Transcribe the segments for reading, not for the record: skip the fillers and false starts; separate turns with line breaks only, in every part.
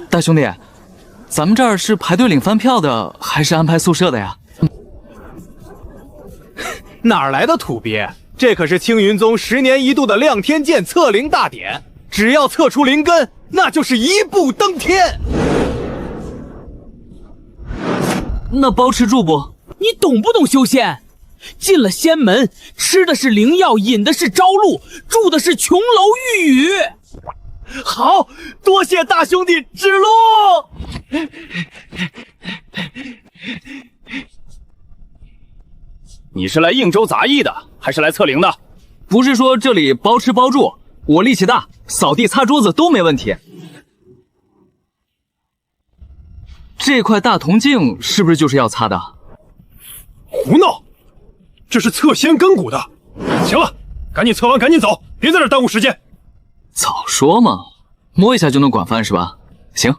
大兄弟，咱们这儿是排队领饭票的，还是安排宿舍的呀？
哪来的土鳖？这可是青云宗10年一度的亮天剑测灵大典，只要测出灵根，那就是一步登天。
那包吃住不？
你懂不懂修仙？进了仙门，吃的是灵药，饮的是朝露，住的是琼楼玉宇。
好，多谢大兄弟指路。
你是来应州杂役的，还是来测灵的？
不是说这里包吃包住，我力气大，扫地擦桌子都没问题。这块大铜镜是不是就是要擦的？
胡闹！这是测仙根骨的。行了，赶紧测完赶紧走，别在这耽误时间。
早说嘛，摸一下就能管饭是吧？行。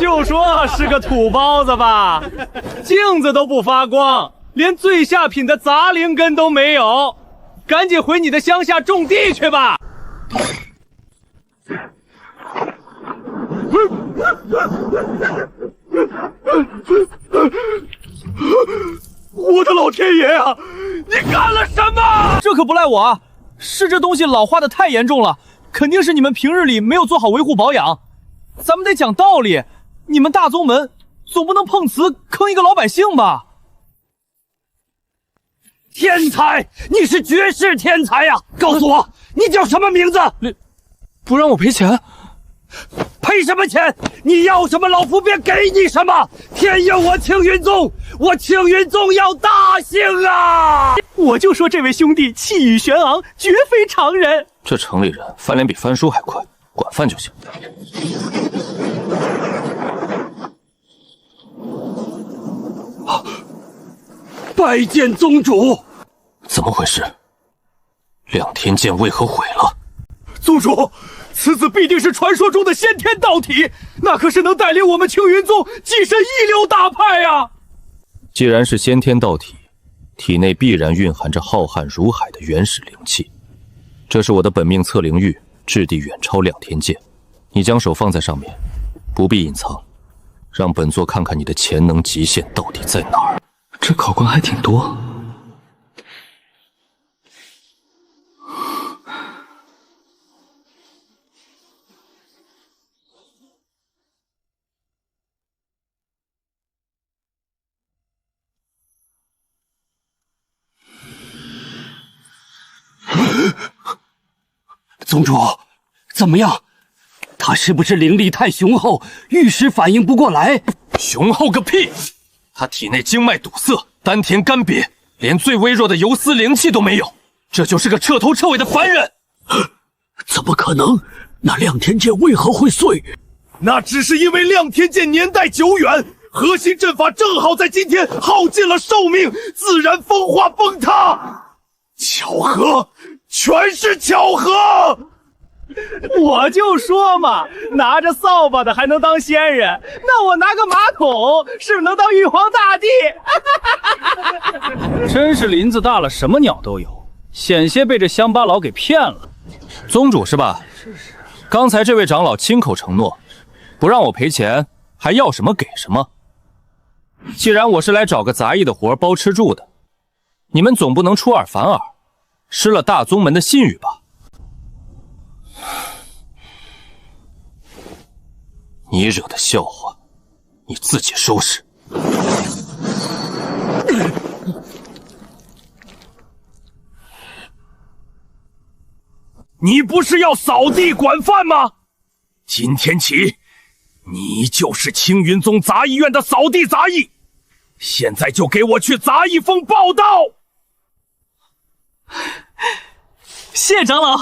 就说是个土包子吧，镜子都不发光，连最下品的杂灵根都没有，赶紧回你的乡下种地去吧。我的老天爷啊！你干了什么？这可不赖我啊，是这东西老化的太严重了，肯定是你们平日里没有做好维护保养。咱们得讲道理，你们大宗门总不能碰瓷坑一个老百姓吧？
天才，你是绝世天才呀！告诉我，你叫什么名字？
不让我赔钱？
赔什么钱？你要什么，老夫便给你什么。天佑我青云宗，我青云宗要大兴啊！
我就说这位兄弟气宇轩昂，绝非常人。
这城里人翻脸比翻书还快，管饭就行。
拜见宗主。
怎么回事？亮天剑为何毁了？
宗主，此子必定是传说中的先天道体，那可是能带领我们青云宗跻身一流大派呀！
既然是先天道体，体内必然蕴含着浩瀚如海的原始灵气。这是我的本命测灵玉，质地远超亮天剑。你将手放在上面，不必隐藏，让本座看看你的潜能极限到底在哪儿。
这考官还挺多。
宗主，怎么样？他是不是灵力太雄厚，玉石反应不过来？
雄厚个屁！他体内经脉堵塞，丹田干瘪，连最微弱的游丝灵气都没有，这就是个彻头彻尾的凡人。
怎么可能？那亮天剑为何会碎？
那只是因为亮天剑年代久远，核心阵法正好在今天耗尽了寿命，自然风化崩塌。巧合，全是巧合。我就说嘛，拿着扫把的还能当仙人，那我拿个马桶是不是能当玉皇大帝？
真是林子大了，什么鸟都有，险些被这乡巴佬给骗了。
宗主是吧？刚才这位长老亲口承诺，不让我赔钱，还要什么给什么。既然我是来找个杂役的活包吃住的，你们总不能出尔反尔，失了大宗门的信誉吧？你惹的笑话，你自己收拾。
你不是要扫地管饭吗？今天起，你就是青云宗杂役院的扫地杂役，现在就给我去杂役峰报道。
谢长老。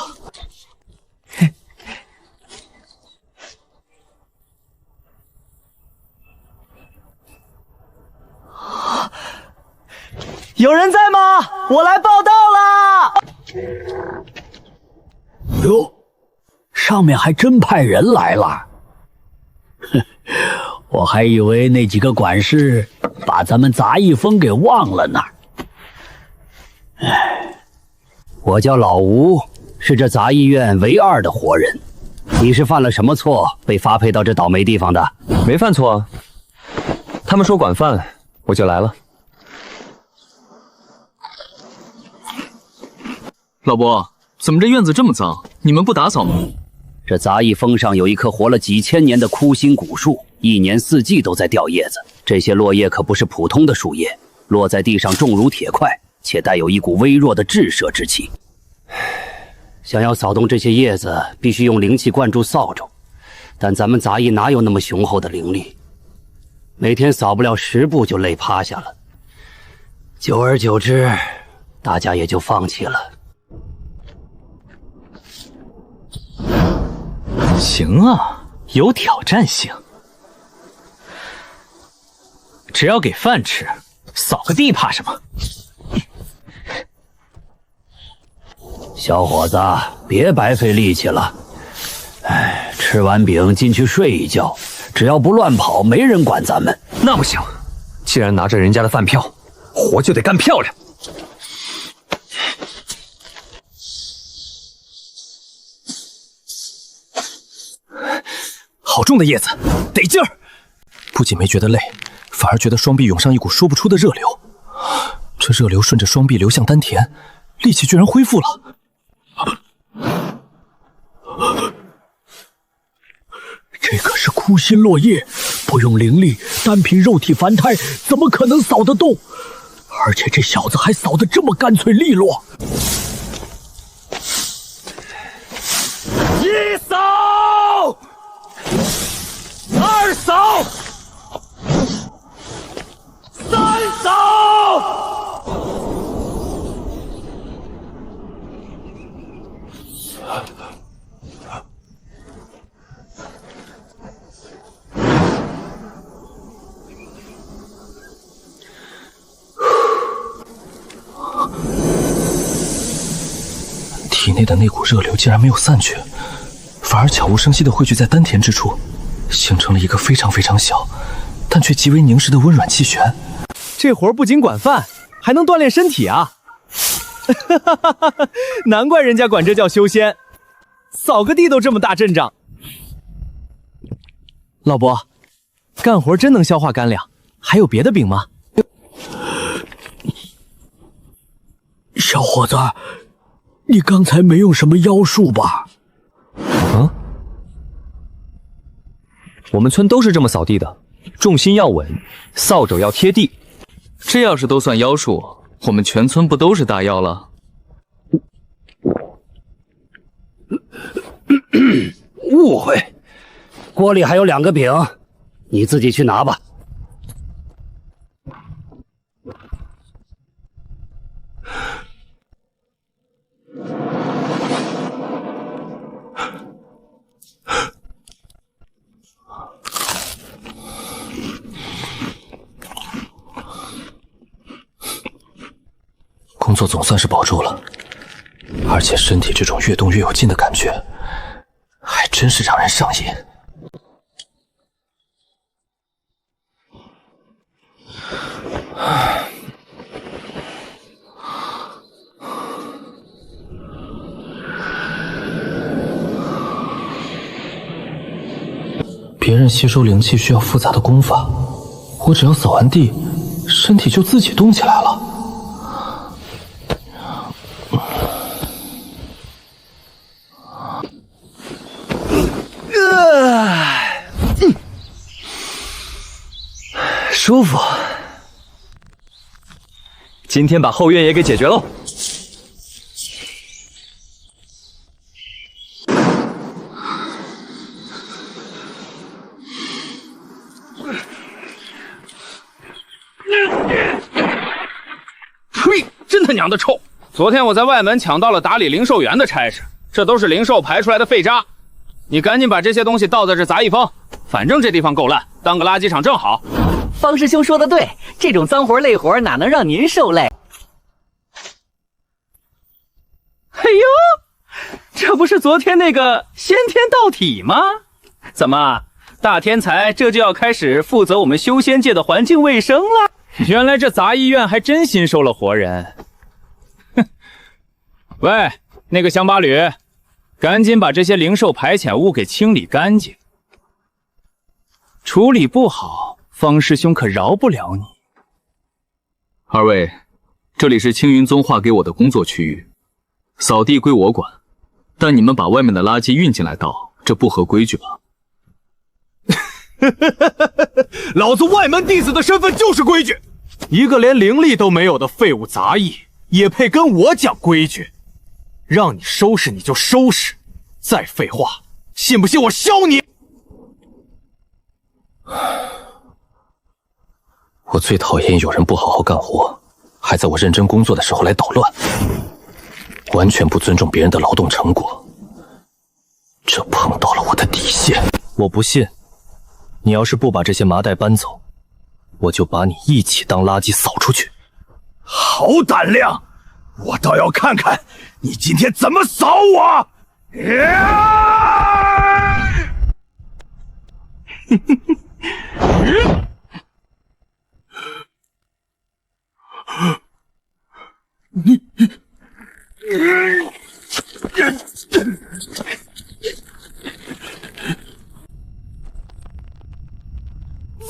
有人在吗？我来报道啦！
哟，上面还真派人来了。
我还以为那几个管事把咱们杂役峰给忘了呢。我叫老吴，是这杂役院唯二的活人。你是犯了什么错，被发配到这倒霉地方的？
没犯错啊，他们说管饭，我就来了。
老伯，怎么这院子这么脏？你们不打扫吗？
这杂役峰上有一棵活了几千年的枯心古树，一年四季都在掉叶子。这些落叶可不是普通的树叶，落在地上重如铁块，且带有一股微弱的炙射之气。想要扫动这些叶子，必须用灵气灌注扫帚，但咱们杂役哪有那么雄厚的灵力？每天扫不了10步就累趴下了。久而久之，大家也就放弃了。
行啊，有挑战性。只要给饭吃，扫个地怕什么？
小伙子，别白费力气了。吃完饼进去睡一觉，只要不乱跑，没人管咱们。
那不行，既然拿着人家的饭票，活就得干漂亮。
好重的叶子，得劲儿！不仅没觉得累，反而觉得双臂涌上一股说不出的热流。这热流顺着双臂流向丹田，力气居然恢复了。
这可是枯心落叶，不用灵力，单凭肉体凡胎，怎么可能扫得动？而且这小子还扫得这么干脆利落。
一扫，二扫，三扫。
体内的那股热流竟然没有散去，反而悄无声息地汇聚在丹田之处，形成了一个非常非常小，但却极为凝实的温软气旋。
这活不仅管饭，还能锻炼身体啊！难怪人家管这叫修仙，扫个地都这么大阵仗。老伯，干活真能消化干粮，还有别的饼吗？
小伙子，你刚才没用什么妖术吧？
我们村都是这么扫地的，重心要稳，扫帚要贴地。
这要是都算妖术，我们全村不都是大妖了？
误会，锅里还有2个饼，你自己去拿吧。
工作总算是保住了，而且身体这种越动越有劲的感觉，还真是让人上瘾。别人吸收灵气需要复杂的功法，我只要扫完地，身体就自己动起来了。
舒服。今天把后院也给解决喽。
呸！真他娘的臭！昨天我在外门抢到了打理零售员的差事，这都是零售排出来的废渣。你赶紧把这些东西倒在这杂役坊，反正这地方够烂，当个垃圾场正好。
方师兄说的对，这种脏活累活哪能让您受累？
哎呦，这不是昨天那个先天道体吗？怎么，大天才这就要开始负责我们修仙界的环境卫生了。
原来这杂医院还真新收了活人。哼，喂，那个乡巴吕，赶紧把这些灵兽排遣物给清理干净。处理不好，方师兄可饶不了你。
二位，这里是青云宗划给我的工作区域，扫地归我管，但你们把外面的垃圾运进来倒，这不合规矩吧？
老子外门弟子的身份就是规矩，一个连灵力都没有的废物杂役，也配跟我讲规矩？让你收拾你就收拾，再废话，信不信我削你？
我最讨厌有人不好好干活，还在我认真工作的时候来捣乱，完全不尊重别人的劳动成果，这碰到了我的底线。
我不信，你要是不把这些麻袋搬走，我就把你一起当垃圾扫出去。
好胆量，我倒要看看你今天怎么扫我！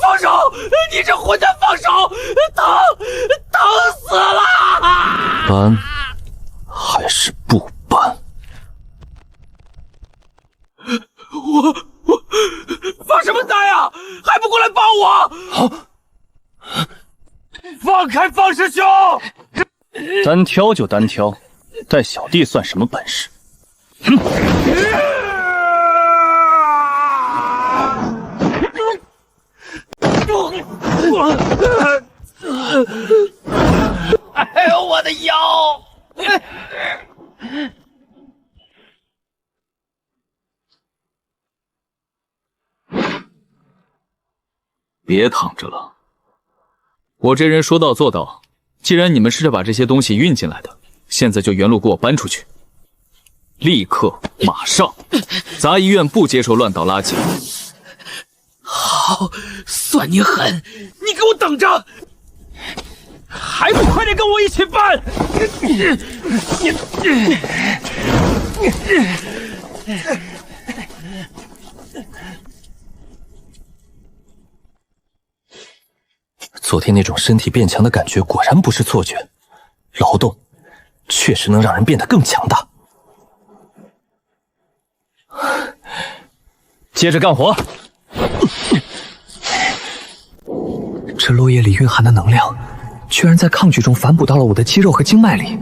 放手！你这混蛋，放手！疼死了！
搬还是不搬？
我放什么呆呀？还不过来帮我！放开方师兄！
单挑就单挑，带小弟算什么本事？哼！
哎呦，我的腰！
别躺着了，我这人说到做到。既然你们是把这些东西运进来的，现在就原路给我搬出去，立刻马上！杂医院不接受乱倒垃圾。
好，算你狠！你给我等着！还不快点跟我一起搬！
昨天那种身体变强的感觉果然不是错觉，劳动确实能让人变得更强大。
接着干活。这落叶里蕴含的能量，居然在抗拒中反哺到了我的肌肉和经脉里。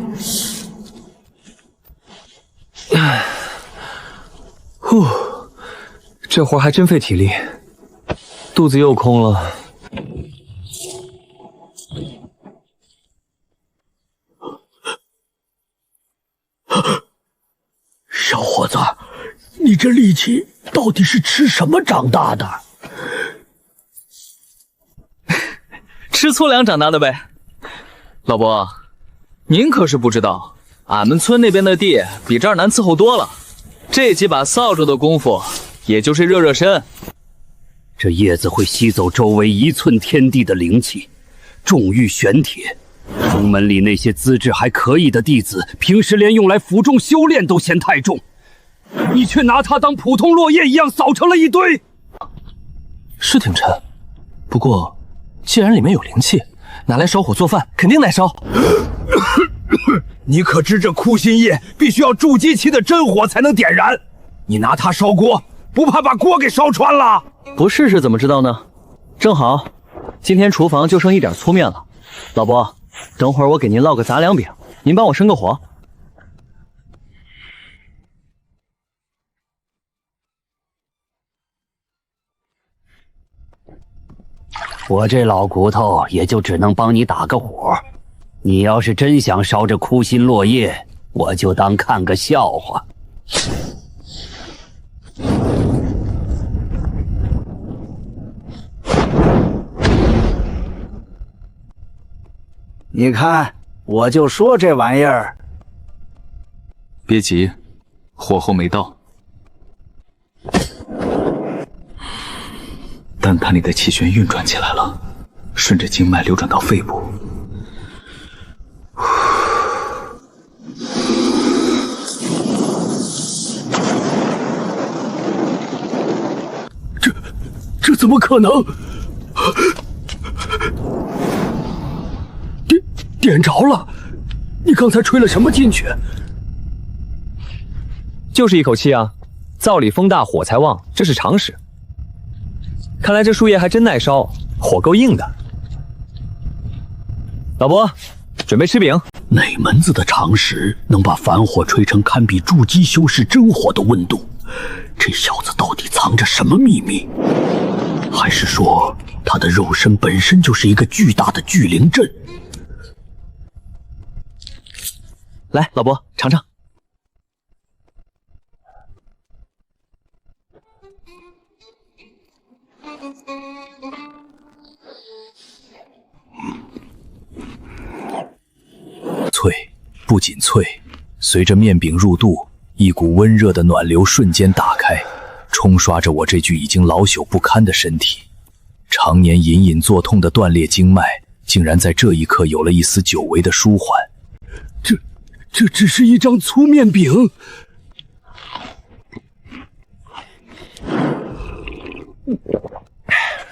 呼，这活还真费体力，肚子又空了。
小伙子，你这力气到底是吃什么长大的？
吃粗粮长大的呗。老伯，您可是不知道，俺们村那边的地比这儿难伺候多了。这几把扫帚的功夫，也就是热热身。
这叶子会吸走周围1寸天地的灵气，重遇玄铁。宗门里那些资质还可以的弟子，平时连用来负重修炼都嫌太重，你却拿它当普通落叶一样扫成了一堆。
是挺沉，不过既然里面有灵气，拿来烧火做饭肯定耐烧。
你可知这枯心叶必须要筑基期的真火才能点燃？你拿它烧锅，不怕把锅给烧穿了？
不试试怎么知道呢？正好，今天厨房就剩一点粗面了。老伯，等会儿我给您烙个杂粮饼，您帮我生个火。
我这老骨头也就只能帮你打个火，你要是真想烧这枯心落叶，我就当看个笑话。
你看，我就说这玩意儿。
别急，火候没到。丹坛里的气旋运转起来了，顺着经脉流转到肺部。
这怎么可能？点着了！你刚才吹了什么进去？
就是一口气啊，灶里风大火才旺，这是常识。看来这树叶还真耐烧，火够硬的。老伯，准备吃饼。
哪门子的常识能把凡火吹成堪比筑基修士真火的温度？这小子到底藏着什么秘密？还是说他的肉身本身就是一个巨大的聚灵阵？
来，老伯尝尝。
脆，不仅脆，随着面饼入肚，一股温热的暖流瞬间打开，冲刷着我这具已经老朽不堪的身体。常年隐隐作痛的断裂经脉，竟然在这一刻有了一丝久违的舒缓。
这只是一张粗面饼。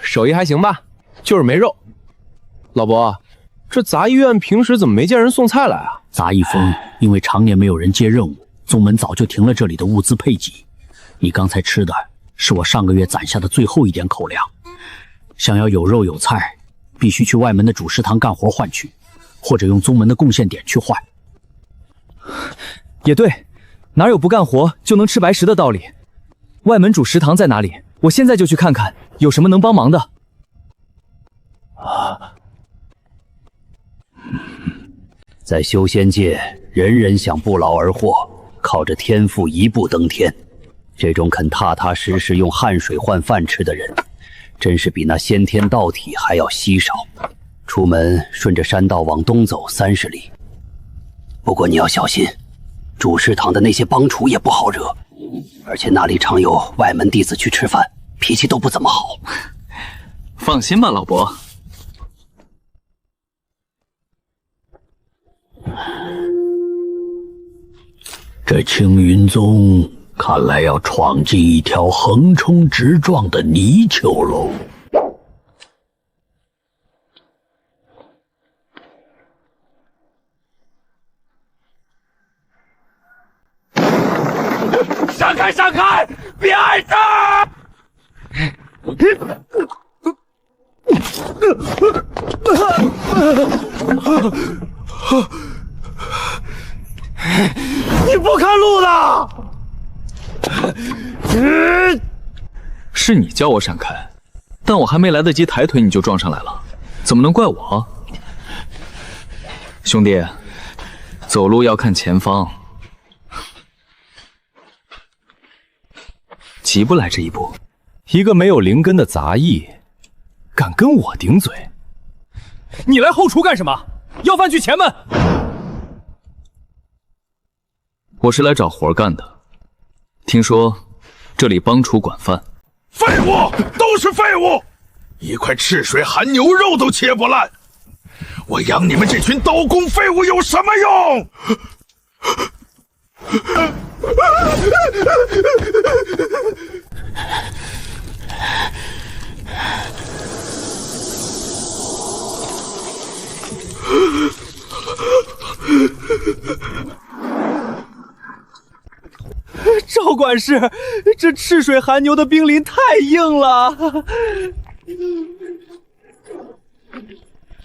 手艺还行吧，就是没肉。老伯，这杂役院平时怎么没见人送菜来啊？
杂役峰因为常年没有人接任务，宗门早就停了这里的物资配给。你刚才吃的是我上个月攒下的最后一点口粮，想要有肉有菜，必须去外门的主食堂干活换取，或者用宗门的贡献点去换。
也对，哪有不干活就能吃白食的道理？外门主食堂在哪里？我现在就去看看，有什么能帮忙的。
在修仙界，人人想不劳而获，靠着天赋一步登天。这种肯踏踏实实用汗水换饭吃的人，真是比那先天道体还要稀少。出门顺着山道往东走30里，不过你要小心，主食堂的那些帮厨也不好惹，而且那里常有外门弟子去吃饭，脾气都不怎么好。
放心吧，老伯。
这青云宗看来要闯进一条横冲直撞的泥鳅喽。
闪开，闪开！别碍事！你不看路的！
是你叫我闪开，但我还没来得及抬腿你就撞上来了，怎么能怪我？兄弟，走路要看前方，急不来这一步。
一个没有灵根的杂役，敢跟我顶嘴？
你来后厨干什么？要饭去前门。
我是来找活干的，听说这里帮厨管饭。
废物，都是废物，一块赤水寒牛肉都切不烂，我养你们这群刀工废物有什么用？
赵管事，这赤水寒牛的冰鳞太硬了，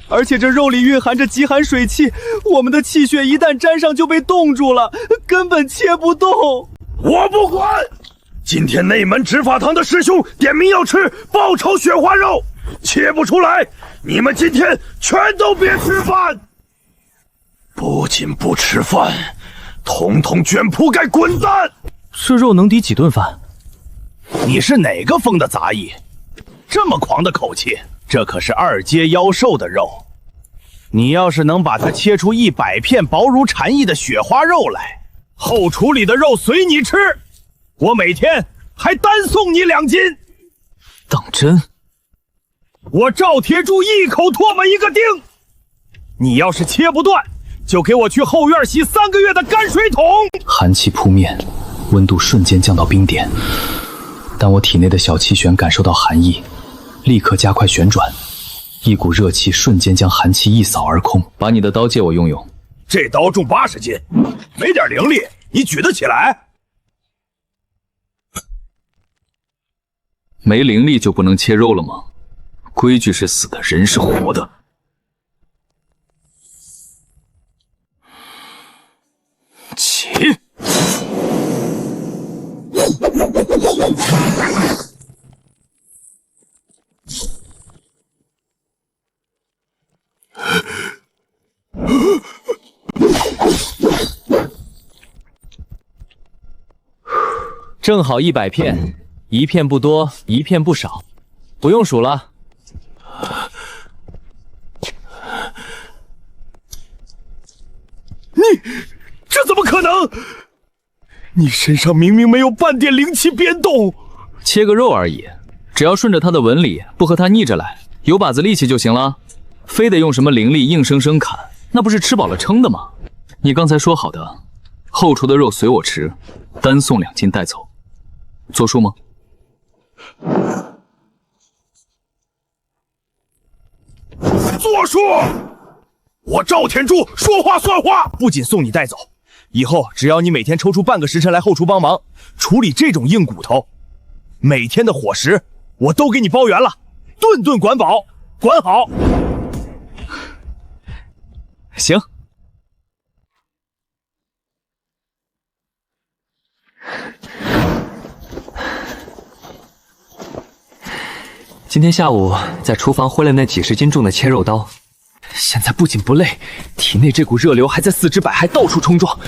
而且这肉里蕴含着极寒水汽，我们的气血一旦沾上就被冻住了，根本切不动。
我不管！今天内门执法堂的师兄点名要吃爆炒雪花肉，切不出来，你们今天全都别吃饭！不仅不吃饭，统统卷铺盖滚蛋！
这肉能抵几顿饭？
你是哪个封的杂役？这么狂的口气，这可是2阶妖兽的肉，你要是能把它切出100片薄如蝉翼的雪花肉来，后厨里的肉随你吃，我每天还单送你2斤。
当真？
我赵铁柱一口唾沫一个钉。你要是切不断，就给我去后院洗3个月的泔水桶。
寒气扑面，温度瞬间降到冰点，但我体内的小气旋感受到寒意，立刻加快旋转，一股热气瞬间将寒气一扫而空。把你的刀借我用用。
这刀重80斤，没点灵力，你举得起来？
没灵力就不能切肉了吗？规矩是死的，人是活的。起！
正好100片，1片不多，1片不少，不用数了。
这怎么可能？你身上明明没有半点灵气变动。
切个肉而已，只要顺着他的纹理，不和他逆着来，有把子力气就行了。非得用什么灵力硬生生砍，那不是吃饱了撑的吗？你刚才说好的，后厨的肉随我吃，单送2斤带走，作数吗？
作数！我赵天柱说话算话，不仅送你带走，以后只要你每天抽出半个时辰来后厨帮忙处理这种硬骨头，每天的伙食我都给你包圆了，顿顿管饱，管好。
行。
今天下午在厨房挥了那几10斤重的切肉刀，现在不仅不累，体内这股热流还在4肢百骸到处冲撞，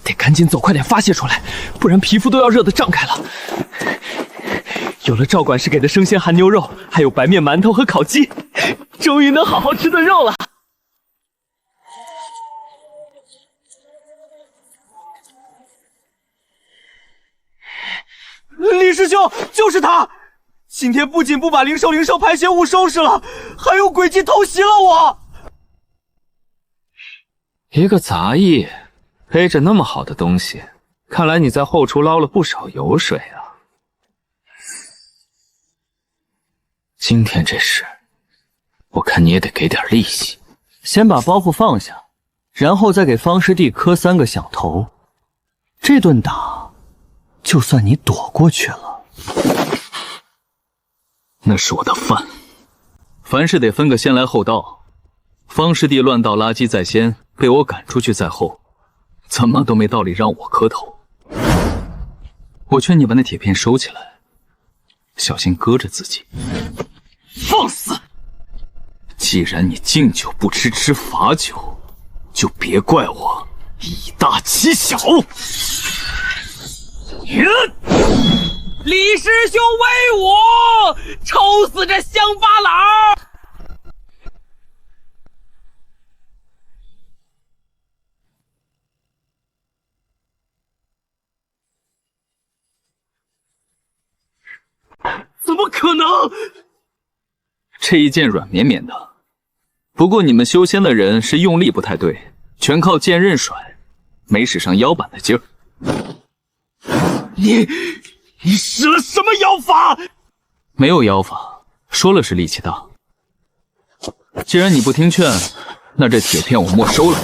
得赶紧走快点发泄出来，不然皮肤都要热得胀开了。有了赵管事给的生鲜韩牛肉，还有白面馒头和烤鸡，终于能好好吃顿肉了。
李师兄，就是他！今天不仅不把灵兽排泄物收拾了，还用诡计偷袭了我。
一个杂役背着那么好的东西，看来你在后厨捞了不少油水啊。今天这事，我看你也得给点利息。
先把包袱放下，然后再给方师弟磕3个响头。这顿打，就算你躲过去了。
那是我的饭，凡事得分个先来后到。方师弟乱倒垃圾在先，被我赶出去在后，怎么都没道理让我磕头。我劝你把那铁片收起来，小心搁着自己。放肆！既然你敬酒不吃吃罚酒，就别怪我以大欺小。
李师兄威武，抽死这乡巴佬！
怎么可能？这一剑软绵绵的，不过你们修仙的人是用力不太对，全靠剑刃甩，没使上腰板的劲儿。
你使了什么妖法？
没有妖法，说了是力气大。既然你不听劝，那这铁片我没收了。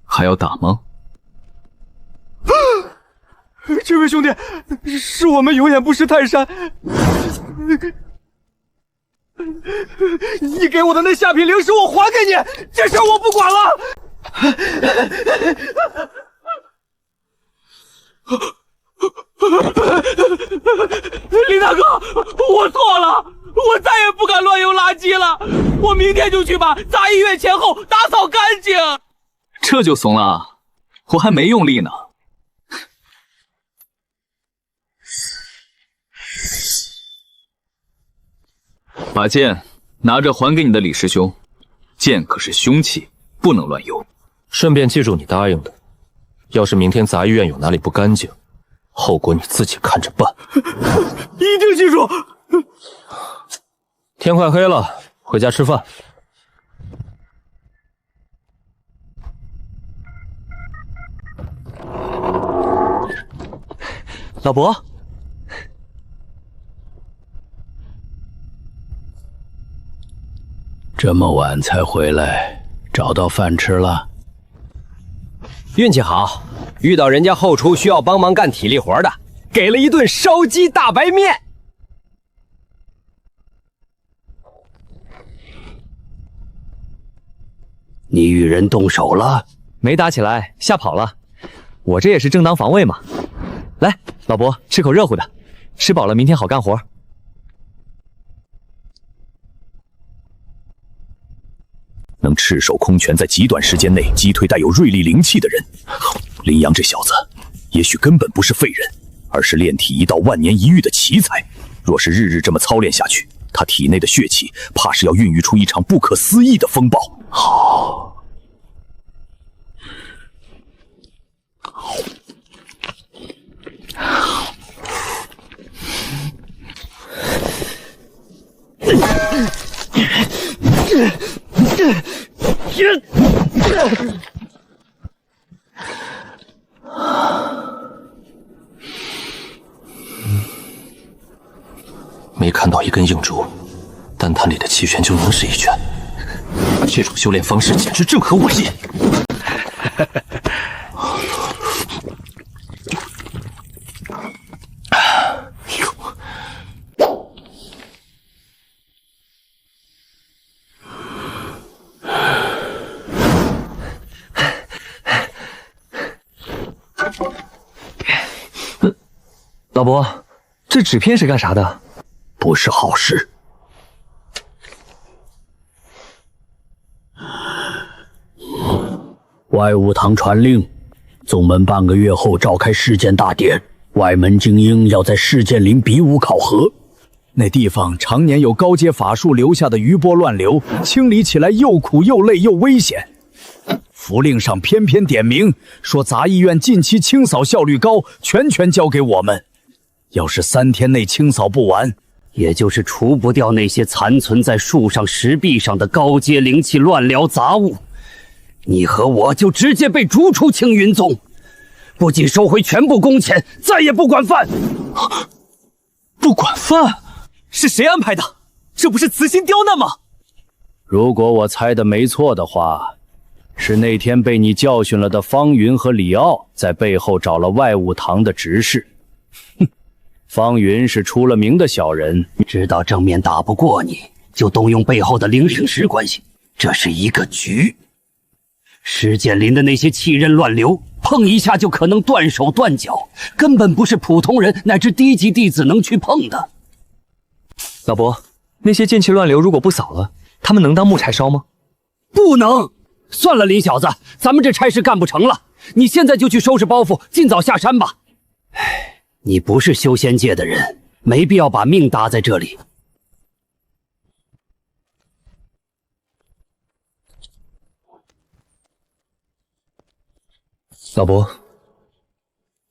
还要打吗？
这位兄弟，是我们有眼不识泰山。你给我的那下品灵石我还给你，这事我不管了。
林大哥，我错了，我再也不敢乱扔垃圾了。我明天就去把杂医院前后打扫干净。
这就怂了？我还没用力呢。把剑拿着还给你的李师兄，剑可是凶器，不能乱用。
顺便记住你答应的，要是明天杂医院有哪里不干净，后果你自己看着办。
一定记住。
天快黑了，回家吃饭。
老伯，
这么晚才回来，找到饭吃了？
运气好，遇到人家后厨需要帮忙干体力活的，给了一顿烧鸡大白面。
你与人动手了？
没打起来，吓跑了。我这也是正当防卫嘛。来，老伯，吃口热乎的，吃饱了明天好干活。
能赤手空拳在极短时间内击退带有锐利灵气的人，林阳这小子也许根本不是废人，而是炼体一道万年一遇的奇才。若是日日这么操练下去，他体内的血气怕是要孕育出一场不可思议的风暴。好，
没看到一根硬竹，单弹里的气旋就能是一拳。这种修炼方式简直正合我意。
老伯，这纸片是干啥的？
不是好事。
外务堂传令，宗门半个月后召开试剑大典，外门精英要在试剑林比武考核。
那地方常年有高阶法术留下的余波乱流，清理起来又苦又累又危险。符令上偏偏点明说，杂医院近期清扫效率高，全交给我们。要是3天内清扫不完，
也就是除不掉那些残存在树上石壁上的高阶灵气乱燎杂物，你和我就直接被逐出青云宗，不仅收回全部工钱，再也不管饭。
不管饭？是谁安排的？这不是慈心刁难吗？
如果我猜的没错的话，是那天被你教训了的方云和李傲在背后找了外务堂的执事。哼，方云是出了名的小人，知道正面打不过你，就动用背后的灵灵石关系，这是一个局。石剑林的那些气刃乱流，碰一下就可能断手断脚，根本不是普通人乃至低级弟子能去碰的。
老伯，那些剑气乱流如果不扫了，他们能当木柴烧吗？
不能。算了，林小子，咱们这差事干不成了，你现在就去收拾包袱，尽早下山吧。你不是修仙界的人，没必要把命搭在这里。
老伯，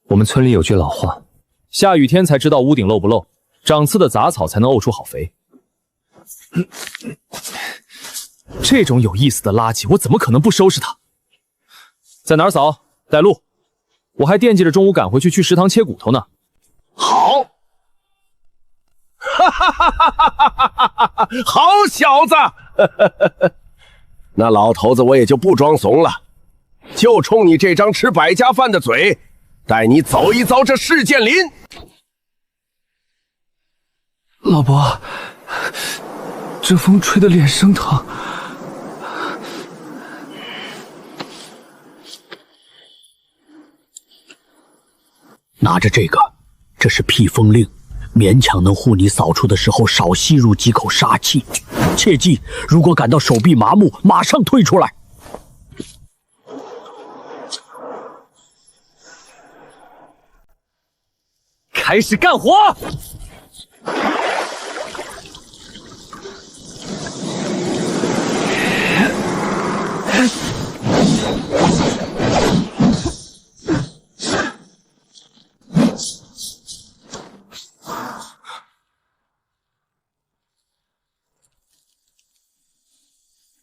我们村里有句老话，
下雨天才知道屋顶漏不漏，长刺的杂草才能沤出好肥。
这种有意思的垃圾，我怎么可能不收拾它？
在哪儿扫？带路。我还惦记着中午赶回去食堂切骨头呢。
好，哈哈哈哈哈！好小子，那老头子我也就不装怂了，就冲你这张吃百家饭的嘴，带你走一遭这试剑林。
老伯，这风吹得脸生疼。
拿着这个，这是辟风令，勉强能护你扫除的时候少吸入几口杀气。切记，如果感到手臂麻木，马上退出来。
开始干活！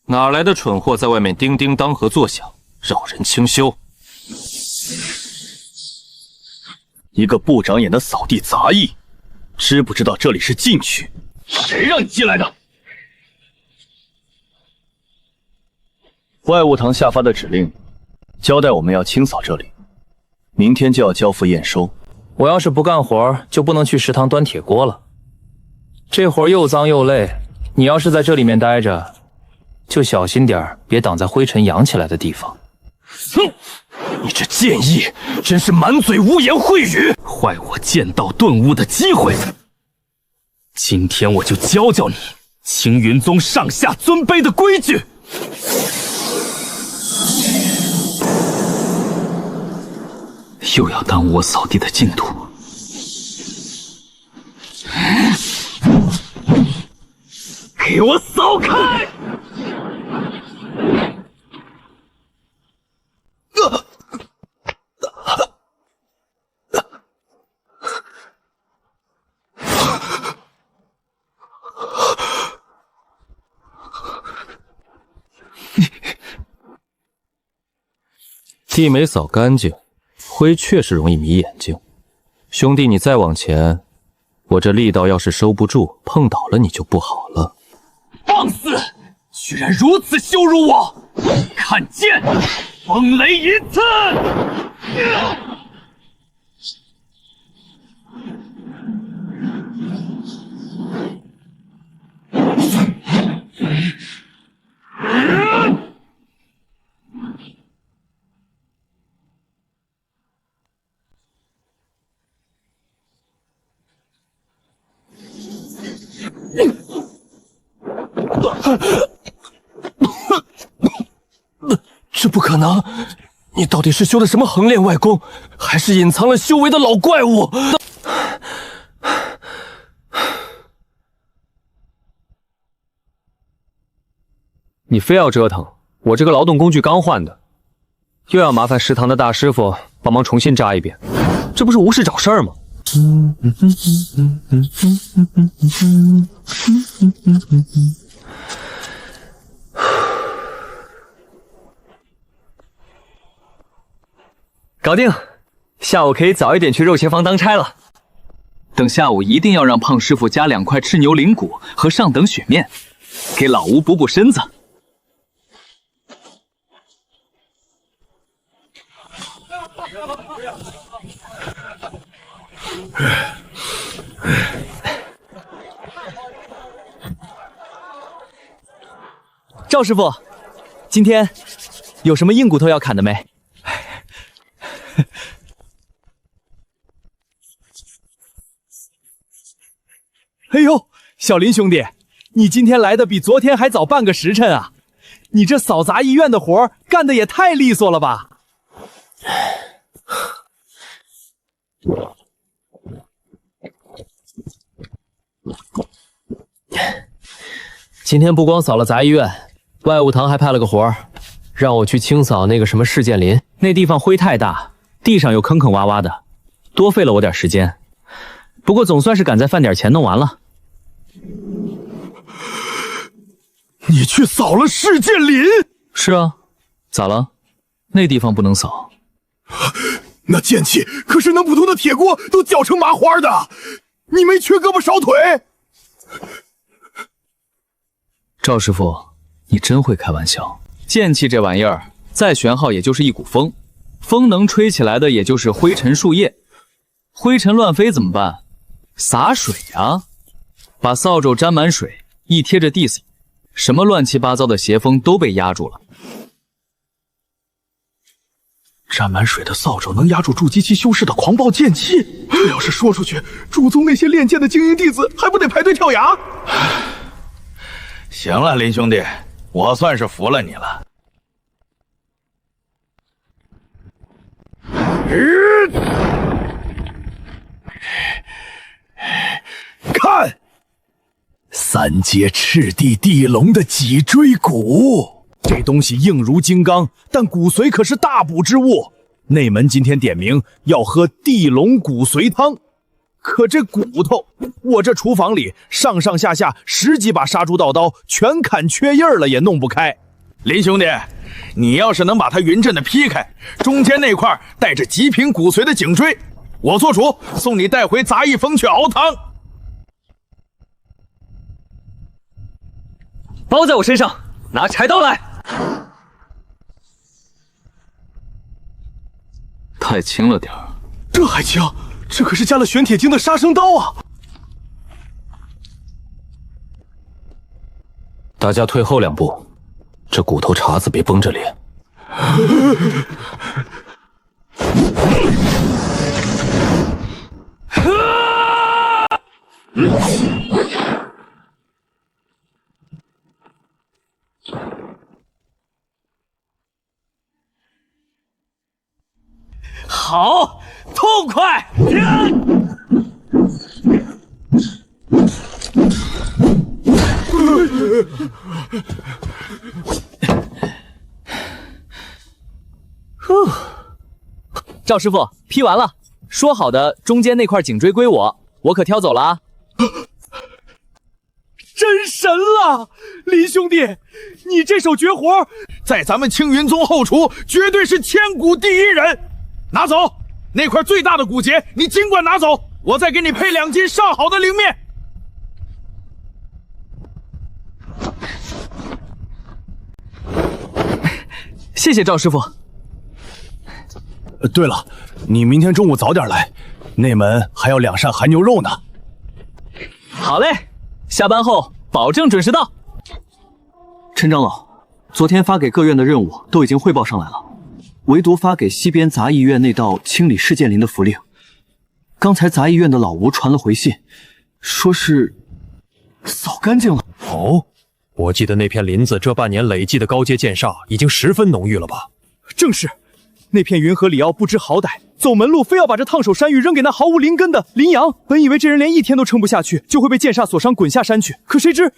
哪来的蠢货在外面叮叮当和作响，扰人清修？
一个不长眼的扫地杂役，知不知道这里是禁区？谁让你进来的？外务堂下发的指令，交代我们要清扫这里，明天就要交付验收。
我要是不干活，就不能去食堂端铁锅了。这活又脏又累，你要是在这里面待着，就小心点，别挡在灰尘扬起来的地方。
哼！你这贱役，真是满嘴污言秽语，坏我剑道顿悟的机会。今天我就教教你青云宗上下尊卑的规矩。
又要耽误我扫地的进度。
给我扫开！
地没扫干净，灰确实容易迷眼睛。兄弟，你再往前，我这力道要是收不住，碰倒了你就不好了。
放肆！居然如此羞辱我！看剑，风雷一刺！
这不可能！你到底是修的什么横练外功，还是隐藏了修为的老怪物？
你非要折腾，我这个劳动工具刚换的，又要麻烦食堂的大师傅帮忙重新扎一遍，这不是无事找事儿吗？搞定，下午可以早一点去肉切坊当差了。
等下午一定要让胖师傅加2块赤牛灵骨和上等血面，给老吴补补身子。
赵师傅，今天有什么硬骨头要砍的没？哎呦，小林兄弟，你今天来的比昨天还早半个时辰啊！你这扫杂医院的活干的也太利索了吧！
今天不光扫了杂医院，外务堂还派了个活儿，让我去清扫那个什么世剑林。
那地方灰太大，地上又坑坑洼洼的，多费了我点时间。不过总算是赶在饭点前弄完了。
你去扫了世剑林？
是啊，咋了？那地方不能扫？
那剑气可是能普通的铁锅都搅成麻花的，你没缺胳膊少腿？
赵师傅，你真会开玩笑。剑气这玩意儿，再玄浩也就是一股风，风能吹起来的也就是灰尘树叶，灰尘乱飞怎么办？洒水啊，把扫帚沾满水，一贴着地扫，什么乱七八糟的邪风都被压住了。
沾满水的扫帚能压住筑基期修士的狂暴剑气，这要是说出去，主宗那些练剑的精英弟子还不得排队跳崖？
行了，林兄弟，我算是服了你了。
看，3阶赤地地龙的脊椎骨，这东西硬如金刚，但骨髓可是大补之物。内门今天点名要喝地龙骨髓汤，可这骨头，我这厨房里上上下下10几把杀猪道刀，全砍缺印了也弄不开。林兄弟，你要是能把它匀阵的劈开，中间那块带着极品骨髓的颈椎，我做主送你带回杂役峰去熬汤。
包在我身上，拿柴刀来。
太轻了点儿。
这还轻？这可是加了玄铁晶的杀生刀啊！
大家退后2步，这骨头碴子别绷着脸。
好，痛快！
赵师傅，劈完了，说好的中间那块颈椎归我，我可挑走了啊！
真神了，林兄弟，你这手绝活在咱们青云宗后厨绝对是千古第一人。拿走那块最大的骨节，你尽管拿走，我再给你配2斤上好的灵面。
谢谢赵师傅。
对了，你明天中午早点来，内门还要2扇韩牛肉呢。
好嘞，下班后保证准时到。
陈长老，昨天发给各院的任务都已经汇报上来了，唯独发给西边杂役院那道清理事件林的符令，刚才杂役院的老吴传了回信，说是扫干净了。
哦，我记得那片林子这半年累积的高阶剑煞已经十分浓郁了吧？
正是，那片云河里奥不知好歹，走门路非要把这烫手山芋扔给那毫无灵根的林阳。本以为这人连1天都撑不下去，就会被剑煞所伤滚下山去，可谁知……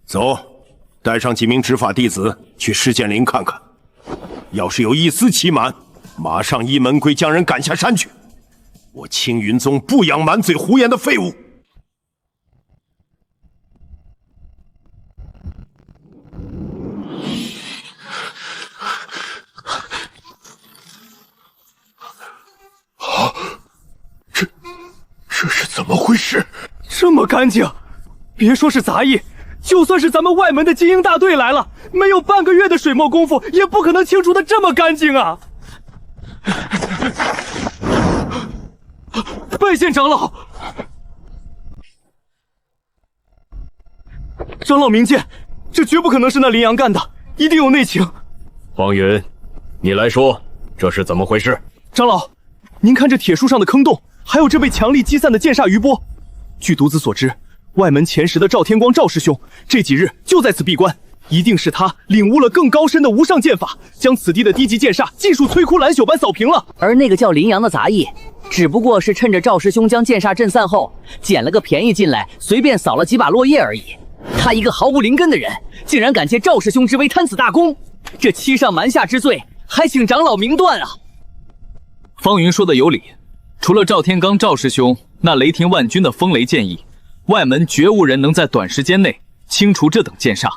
走，带上几名执法弟子去事件林看看，要是有一丝欺瞒，马上依门规将人赶下山去。我青云宗不养满嘴胡言的废物。
啊！这是怎么回事？这么干净，别说是杂役，就算是咱们外门的精英大队来了，没有半个月的水墨功夫，也不可能清除的这么干净啊！拜见长老。长老明鉴，这绝不可能是那林阳干的，一定有内情。
黄云，你来说，这是怎么回事？
长老，您看这铁树上的坑洞，还有这被强力击散的剑煞余波。据独子所知，外门前10的赵天光赵师兄这几日就在此闭关，一定是他领悟了更高深的无上剑法，将此地的低级剑煞尽数摧枯蓝朽般扫平了。
而那个叫林阳的杂役，只不过是趁着赵师兄将剑煞震散后，捡了个便宜进来，随便扫了几把落叶而已。他一个毫无灵根的人，竟然敢借赵师兄之威贪此大功，这欺上瞒下之罪，还请长老明断啊！
方云说的有理，除了赵天罡赵师兄那雷霆万钧的风雷剑意，外门绝无人能在短时间内清除这等剑煞。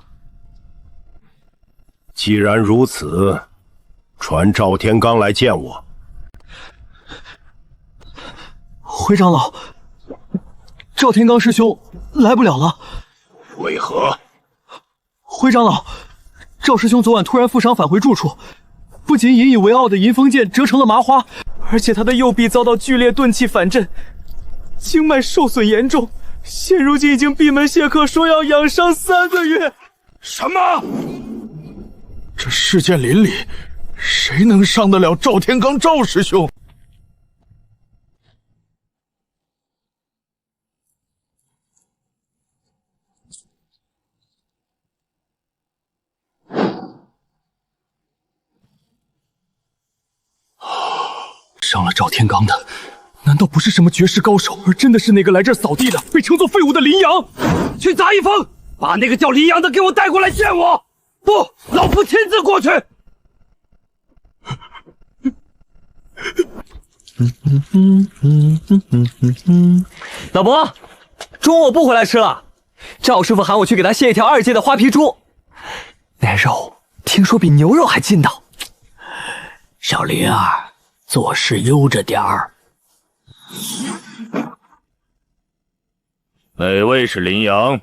既然如此，传赵天罡来见我。
回长老，赵天罡师兄来不了了。
为何？
回长老，赵师兄昨晚突然负伤返回住处，不仅引以为傲的银锋剑折成了麻花，
而且他的右臂遭到剧烈钝器反震，经脉受损严重，现如今已经闭门谢客，说要养伤3个月。什么？这事件林里，谁能伤得了赵天罡赵师兄？
伤了赵天罡的，难道不是什么绝世高手，
而真的是那个来这儿扫地的，被称作废物的林阳？
去杂役峰，把那个叫林阳的给我带过来见我！不，老夫亲自过去。
老伯，中午我不回来吃了。赵师傅喊我去给他卸一条2阶的花皮猪，那肉听说比牛肉还劲道。
小林儿，做事悠着点儿。
哪位是林阳？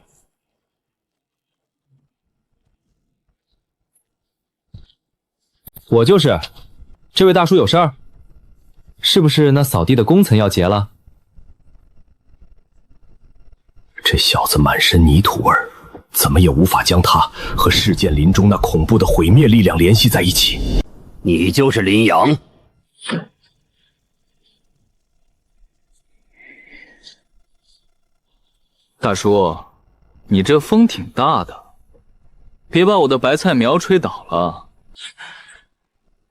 我就是。这位大叔有事儿？是不是那扫地的工程要结了？
这小子满身泥土味儿，怎么也无法将他和事件林中那恐怖的毁灭力量联系在一起。
你就是林阳？
大叔，你这风挺大的，别把我的白菜苗吹倒了。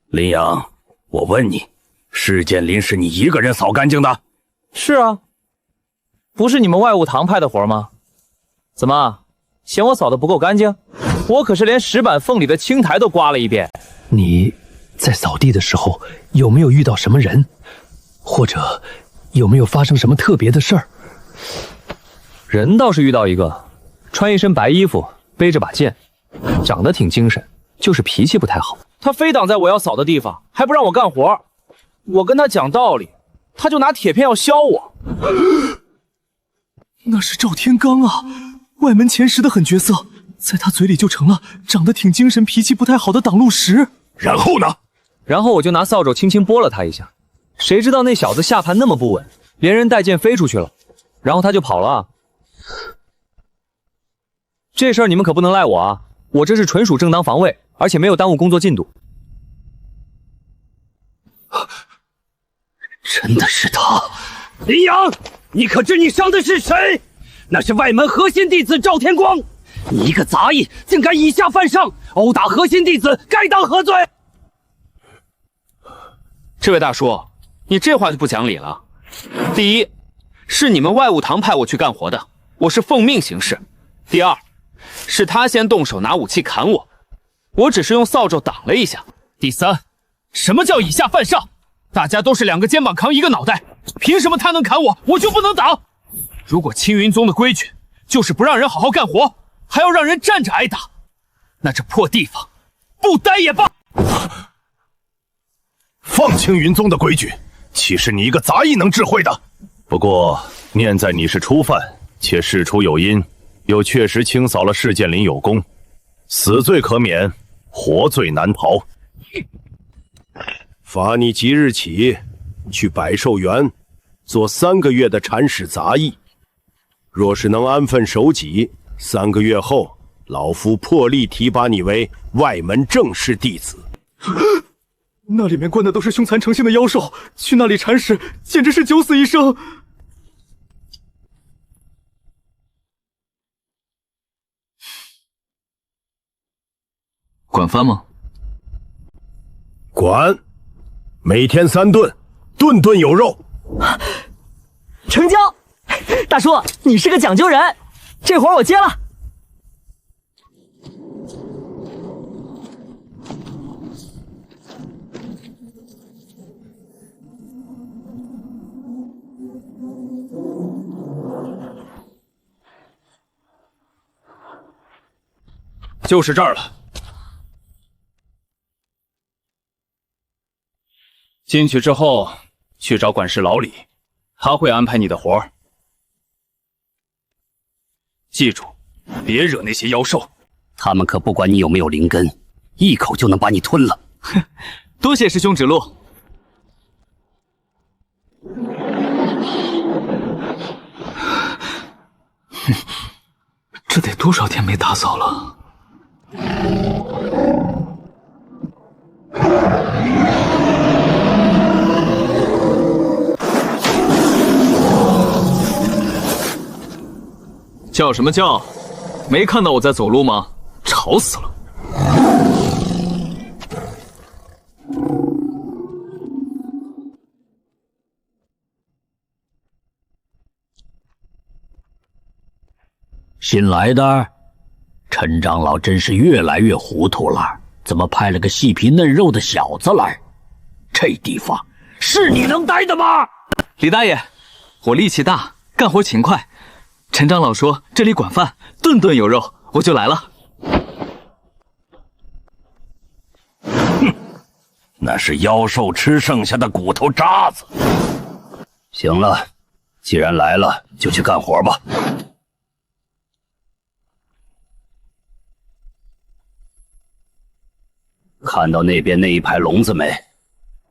林阳，我问你，事件林是你一个人扫干净的？
是啊，不是你们外务堂派的活吗？怎么，嫌我扫的不够干净？我可是连石板缝里的青苔都刮了一遍。
你在扫地的时候有没有遇到什么人，或者有没有发生什么特别的事儿？
人倒是遇到一个，穿一身白衣服，背着把剑，长得挺精神，就是脾气不太好。
他非挡在我要扫的地方，还不让我干活。我跟他讲道理，他就拿铁片要削我。
那是赵天罡啊，外门前10的狠角色，在他嘴里就成了长得挺精神、脾气不太好的挡路石。
然后呢？
然后我就拿扫帚轻轻拨了他一下，谁知道那小子下盘那么不稳，连人带剑飞出去了，然后他就跑了。这事儿你们可不能赖我啊！我这是纯属正当防卫，而且没有耽误工作进度。
真的是他！林阳，你可知你伤的是谁？那是外门核心弟子赵天光！你一个杂役，竟敢以下犯上，殴打核心弟子，该当何罪？
这位大叔，你这话就不讲理了。第一，是你们外务堂派我去干活的，我是奉命行事。第二，是他先动手拿武器砍我，我只是用扫帚挡了一下。第三，什么叫以下犯上？大家都是2个肩膀扛1个脑袋，凭什么他能砍我，我就不能挡？如果青云宗的规矩就是不让人好好干活，还要让人站着挨打，那这破地方不待也罢。
放青云宗的规矩，岂是你一个杂役能智慧的？
不过念在你是初犯，且事出有因，又确实清扫了事件林有功，死罪可免，活罪难逃。
罚你即日起去百寿园做3个月的禅使杂役，若是能安分守己，3个月后，老夫破例提拔你为外门正式弟子。
那里面关的都是凶残成性的妖兽，去那里铲屎简直是九死一生。
管饭吗？
管，每天3顿，顿顿有肉。
成交！大叔，你是个讲究人，这活我接了。
就是这儿了。进去之后，去找管事老李，他会安排你的活儿。记住，别惹那些妖兽，
他们可不管你有没有灵根，一口就能把你吞了。
哼，多谢师兄指路。这得多少天没打扫了？叫什么叫？没看到我在走路吗？吵死了！
新来的，陈长老真是越来越糊涂了，怎么派了个细皮嫩肉的小子来？这地方是你能待的吗？
李大爷，我力气大，干活勤快。陈长老说这里管饭，顿顿有肉，我就来了。
哼，那是妖兽吃剩下的骨头渣子。
行了，既然来了，就去干活吧。看到那边那一排笼子没？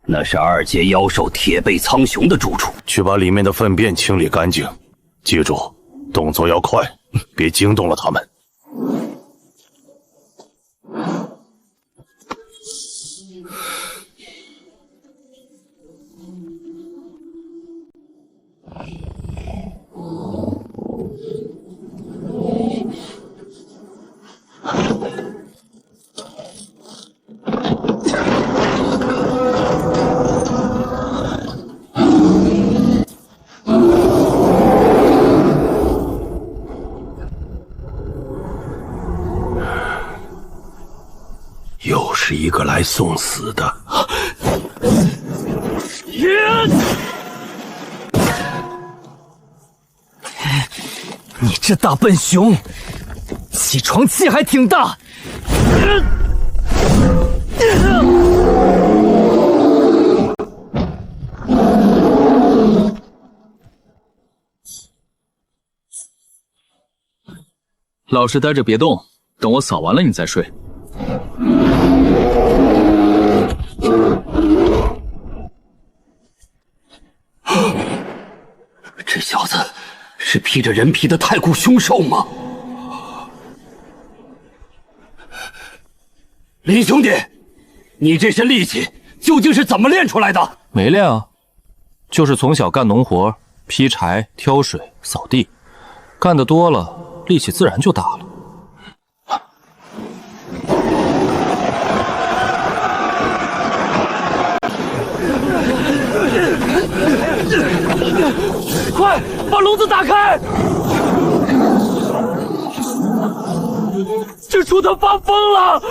那是2阶妖兽铁背苍熊的住处。
去把里面的粪便清理干净，记住，动作要快，别惊动了他们。
又是一个来送死的。
你这大笨熊，起床气还挺大。
老实待着别动，等我扫完了你再睡。
这小子是披着人皮的太古凶兽吗？林兄弟，你这身力气究竟是怎么练出来的？
没练啊，就是从小干农活，劈柴、挑水、扫地，干得多了，力气自然就大了。
快把笼子打开！这畜生发疯了！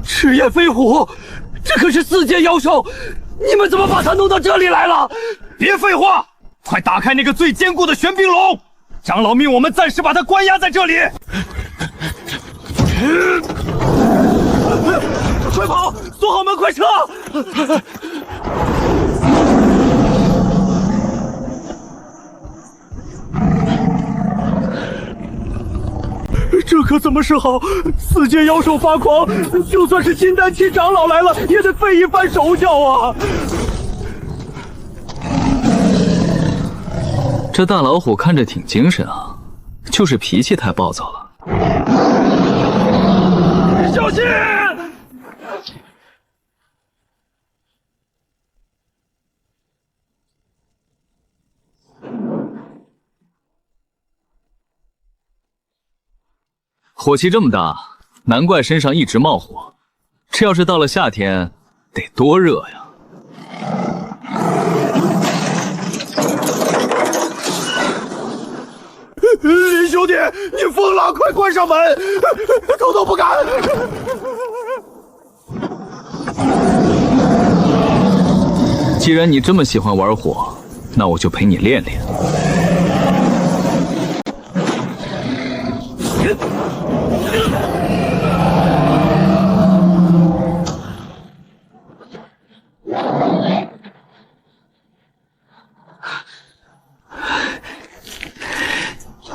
赤焰飞虎，这可是4阶妖兽，你们怎么把它弄到这里来了？
别废话，快打开那个最坚固的玄冰笼！长老命我们暂时把它关押在这里。快跑！锁好门，快撤！这可怎么是好？4阶妖兽发狂，就算是金丹期长老来了，也得费一番手脚啊！
这大老虎看着挺精神啊，就是脾气太暴躁了。
小心！
火气这么大，难怪身上一直冒火。这要是到了夏天，得多热呀！
林兄弟，你疯了！快关上门，头都不敢。
既然你这么喜欢玩火，那我就陪你练练。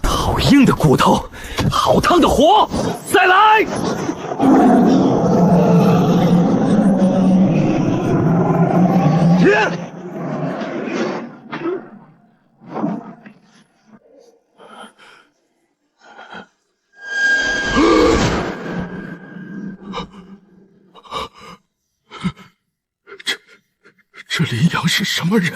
好硬的骨头，好烫的火，再来！
这林阳是什么人？